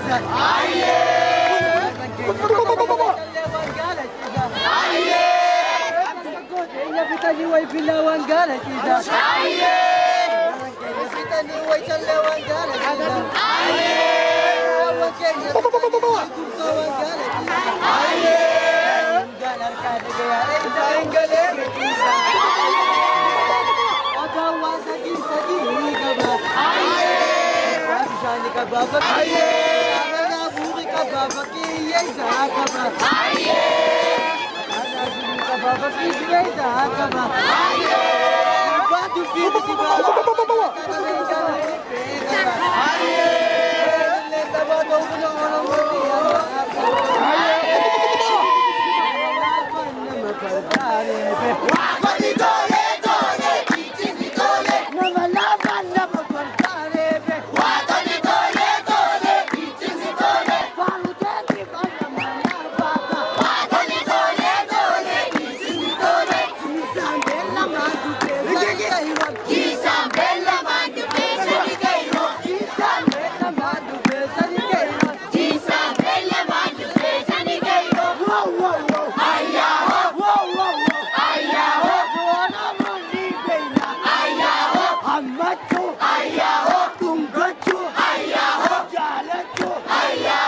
ciisa. Calleewwan gaala ciisa. Keenya bitanii way filaawwan gaala ciisa. Keenya bitanii way calleewwan gaala ciisa. Keenya bitanii way gurgaawwan gaala ciisa. Gaala harkaa dhagayaa eegaa engalee ciisa. Odaawwan sadii ni qaba. Bishaani qaba fakkii. Aanaa buuri qaba fakkii yeessaa qaba. Baba kisme da kama batu biti ba kana le jana pe aye le taba to no no moti aye na pardare pe wani tole tole kitini tole na la balla pardare pe wani tole tole kitini tole paru te ki balla mana baba wani tole tole Isabella madu pesani kairo. Isabella madu pesani kairo. Isabella madu pesani kairo. Wow wow wow. Ayaho. Wow wow wow. Ayaho. Bona mani beina. Ayaho. Amacho. Ayaho. Tungacho. Ayaho. Jalacho. Ayaho.